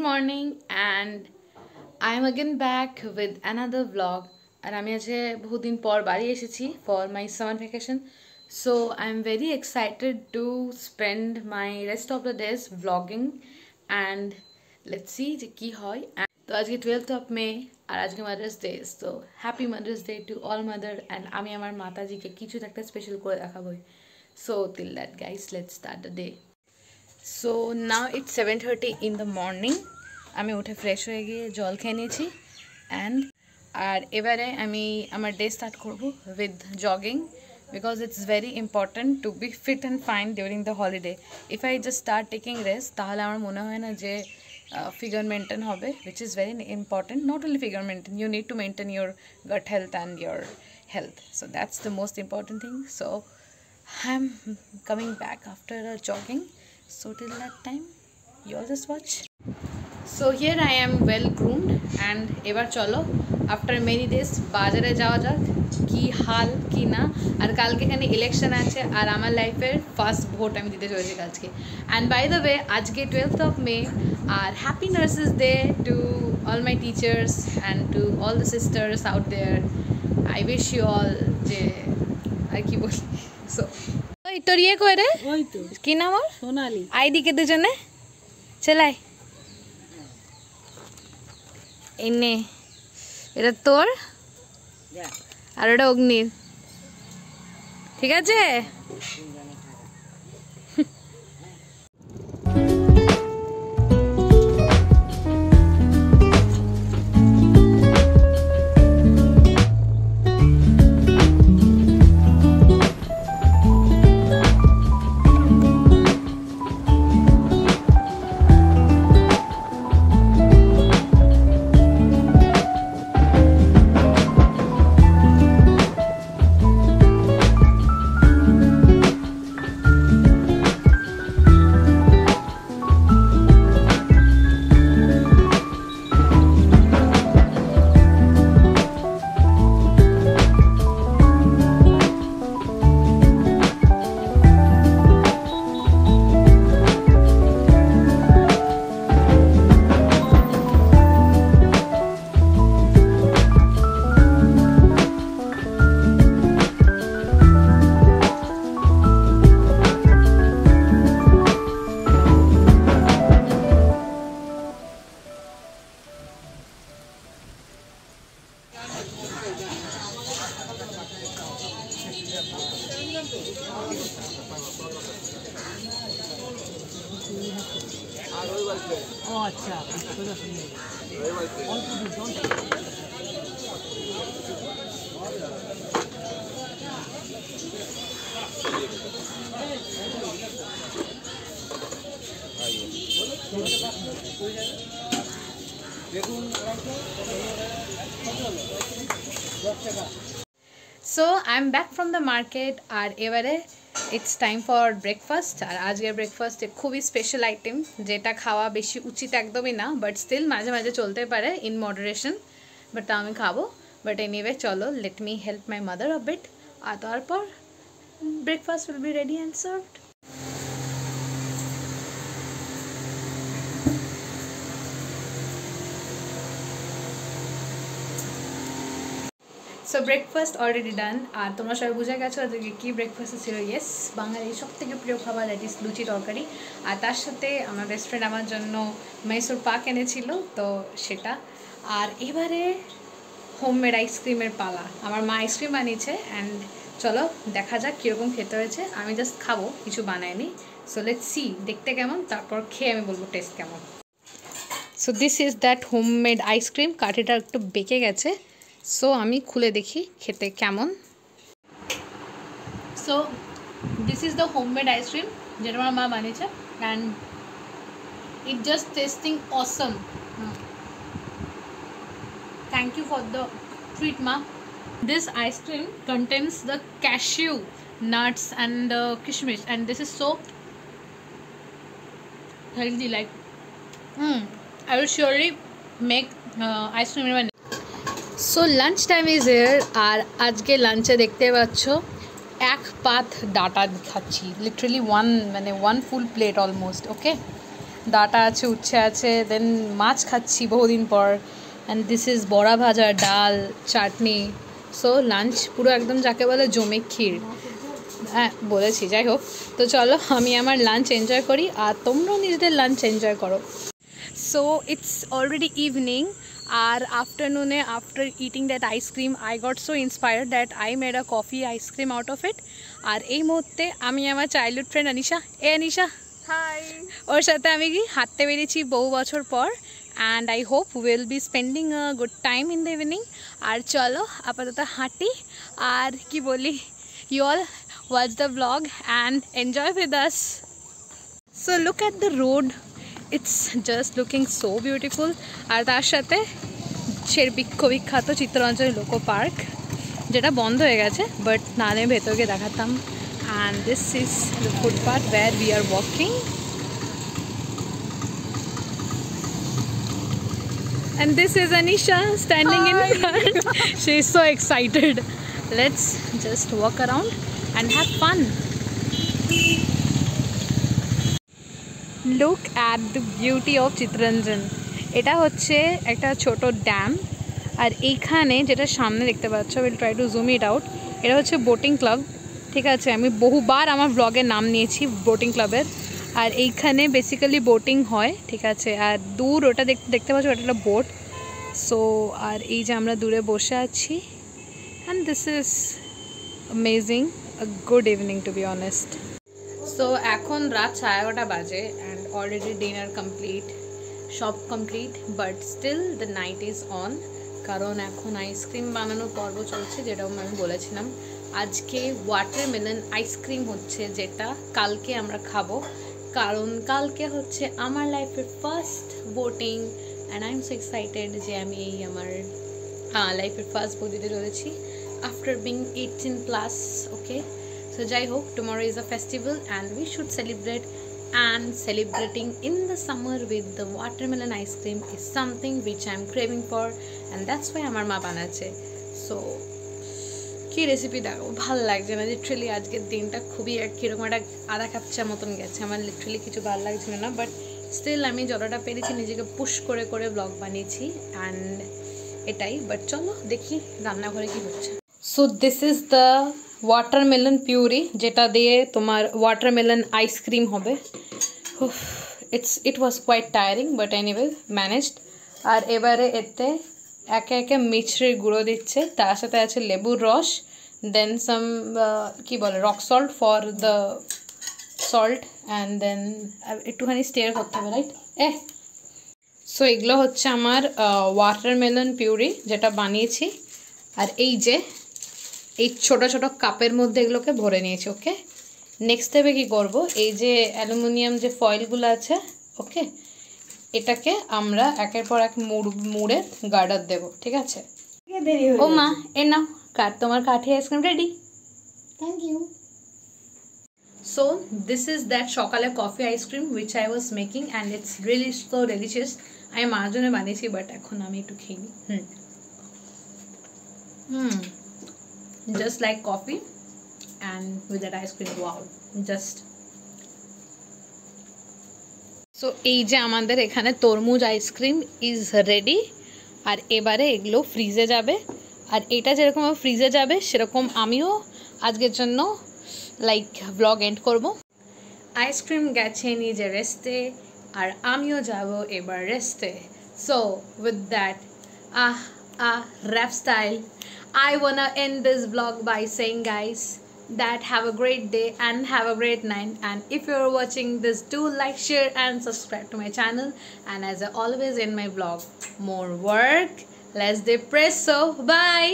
morning and I am again back with another vlog and আমি আজকে বহুদিন পর বাড়ি এসেছি for my summer vacation, so I am very excited to spend my rest of the days vlogging and let's see যে কি হয়। তো আজকে 12th of May আর আজকে Mother's Day, so happy Mother's Day to all mother and আমি আমার মাতাজিকে কিছু একটা স্পেশাল করে দেখাবই। So till that guys, let's start the day. So now it's 7:30 in the morning. আমি উঠে ফ্রেশ হয়ে গিয়ে জল খেয়ে নিয়েছি অ্যান্ড আর এবারে আমি আমার ডে স্টার্ট করব with jogging because it's very important to be fit and fine during the holiday. If I just start taking rest তাহলে আমার মনে হয় না যে figure maintain হবে, which is very important. Not only figure maintain, you need to maintain your gut health and your health, so that's the most important thing. So I'm coming back after jogging, so till that time you all just watch. So here I am well groomed and এবার চলো after many days বাজারে যাওয়া যাক কি হাল কি না। আর কালকে এখানে ইলেকশন আছে আর আমার লাইফের ফার্স্ট ভোট আমি দিতে চলেছি আজকে। অ্যান্ড বাই দ্য ওয়ে আজকে 12th of May আর happy nurses day to all my teachers and to all the sisters out there. I wish you all যে আর কি বলি। সো ওই তোর ইয়ে কই রে, ওই তো কি নাম ওর, সোনালি। আইডি কে দুজনে চলাই এনে, এটা তোর আর ওটা অগ্নির, ঠিক আছে? So I'm back from the market আর এবারে it's time for breakfast। আর আজকের ব্রেকফাস্টে খুবই স্পেশাল আইটেম যেটা খাওয়া বেশি উচিত একদমই না, বাট স্টিল মাঝে মাঝে চলতে পারে ইন মডারেশন, বাট তা আমি খাবো। বাট এনিওয়ে চলো let me help my mother a bit আর তারপর breakfast will be ready and served. So breakfast already done আর তোমরা সবাই বুঝে গেছো আজকে কী ব্রেকফাস্টে ছিল। ইয়েস, বাঙালির সব থেকে প্রিয় খাবার, দ্যাট ইজ লুচি তরকারি। আর তার সাথে আমার বেস্ট ফ্রেন্ড আমার জন্য মহীশূর পাক এনেছিল, তো সেটা। আর এবারে হোমমেড আইসক্রিমের পালা, আমার মা আইসক্রিম বানিয়েছে অ্যান্ড চলো দেখা যাক কীরকম খেতে হয়েছে। আমি জাস্ট খাবো, কিছু বানাইনি। সো লেটস সি দেখতে কেমন, তারপর খেয়ে আমি বলবো টেস্ট কেমন। So this is that homemade ice cream, কাঠিটা একটু বেঁকে গেছে, সো আমি খুলে দেখি খেতে কেমন। So this is the homemade ice cream যেটা আমার মা বানিয়েছে and it just tasting awesome. Thank you for the treat মা। This ice cream contains the cashew nuts and the kishmish and this is so healthy, like I will surely make ice cream in my so lunch time is here আর আজকে লাঞ্চে দেখতে পাচ্ছ এক পাত ডাটা খাচ্ছি, literally one full plate almost. Okay, ডাটা আছে, উচ্ছে আছে, দেন মাছ খাচ্ছি বহুদিন পর, অ্যান্ড দিস ইজ বড়া ভাজা, ডাল, চাটনি। সো লাঞ্চ পুরো একদম যাকে বলে জমে ক্ষীর। হ্যাঁ বলেছি, যাই হোক। তো চলো আমি আমার লাঞ্চ এনজয় করি আর তোমরাও নিজেদের লাঞ্চ এনজয় করো। So it's already evening, আর আফটারনুনে after eating that ice cream I got so inspired that I made a coffee ice cream out of it. আর এই মুহূর্তে আমি আমার childhood friend Anisha, Anisha hi, ওর সাথে আমি কি হাঁটতে বেরিয়েছি বহু বছর পর, and I hope will be spending a good time in the evening. আর চলো আপাতত হাঁটি আর কি বলি, you all watch the blog and enjoy with us. So look at the road, it's just looking so beautiful. আর তার সাথে বিখ্যাত চিত্তরঞ্জলি লোকো পার্ক, যেটা বন্ধ হয়ে গেছে, বাট নালে ভেতরকে দেখাতাম। And this is the footpath where we are walking, and this is Anisha standing in front. She is so excited. Let's just walk around and have fun. Look at the beauty of Chittaranjan. এটা হচ্ছে একটা ছোট dam, আর এইখানে যেটা সামনে দেখতে পাচ্ছ, will try to zoom it out, এটা হচ্ছে বোটিং ক্লাব। ঠিক আছে, আমি বহুবার আমার ব্লগের নাম নিয়েছি বোটিং ক্লাবের। আর এইখানে বেসিক্যালি বোটিং হয়, ঠিক আছে। আর দূর ওটা দেখতে পাচ্ছ, ওটা একটা বোট। সো আর এই যে আমরা দূরে বসে আছি, and this is amazing, a good evening to be honest. So এখন রাত 11:30 বাজে, অ্যান্ড অলরেডি ডিনার কমপ্লিট, সব complete, but still the night is on. কারণ এখন আইসক্রিম বানানোর পর্ব চলছে, যেটাও আমি বলেছিলাম। আজকে ওয়াটারমেলন আইসক্রিম হচ্ছে, যেটা কালকে আমরা খাবো, কারণ কালকে হচ্ছে আমার লাইফের first boating, and I am so excited যে আমি এই আমার লাইফের ফার্স্ট বোট দিতে চলেছি আফটার বিং 18+। ওকে, সো যাই হোক, tomorrow is a festival and we should celebrate, and celebrating in the summer with the watermelon ice cream is something which I am craving for, and that's why আমার মা বানাচ্ছে। So কি recipe দেখো, ভালো লাগছে না লিটারেলি, আজকের দিনটা খুবই কীরকম একটা আধা কাপ চা মতন গেছে, আমার লিটারেলি কিছু ভালো লাগছিল না, বাট স্টিল আমি যতটা পেরেছি নিজেকে পুশ করে করে ব্লগ বানিয়েছি, অ্যান্ড এটাই। বাট চলো দেখি রান্নাঘরে কি হচ্ছে। So this is the watermelon puree, যেটা দিয়ে তোমার ওয়াটারমেলন আইসক্রিম হবে। It was quite tiring, but anyway managed. আর এবারে এতে একে একে মিছরির গুঁড়ো দিচ্ছে, তার সাথে আছে লেবুর রস, দেন সাম কি বলে rock salt for the salt, and then একটুখানি স্টেয়ার করতে হবে, রাইট? সো এগুলো হচ্ছে আমার ওয়াটারমেলন পিউরি যেটা বানিয়েছি। আর এই যে এই ছোটো ছোটো কাপের মধ্যে এগুলোকে ভরে নিয়েছি। ওকে, নেক্সট স্টেপে কী করবো, এই যে অ্যালুমিনিয়াম যে ফয়েলগুলো আছে, ওকে, এটাকে আমরা একের পর এক মুড়ে গার্ডার দেবো, ঠিক আছে? ও মা, এ নাও তোমার কাঠি ice cream ready. Thank you. So this is that সকালে coffee ice cream which I was making, and it's really so delicious. আমি মার জন্য বানিয়েছি, বাট এখন আমি একটু খেয়ে নিই। Just like coffee and with that ice cream, wow, just so এই যে আমাদের এখানে তরমুজ আইসক্রিম ইজ রেডি। আর এবারে এগুলো ফ্রিজে যাবে, আর এটা যেরকম ফ্রিজে যাবে সেরকম আমিও আজকের জন্য লাইক ব্লগ এন্ড করব। আইসক্রিম গেছে নিজে রেস্টে, আর আমিও যাব এবার রেস্টে। So with that rap style, I wanna end this vlog by saying, guys, that have a great day and have a great night, and if you're watching this, do like, share and subscribe to my channel. And as I always end my vlog, more work, less depress. So bye.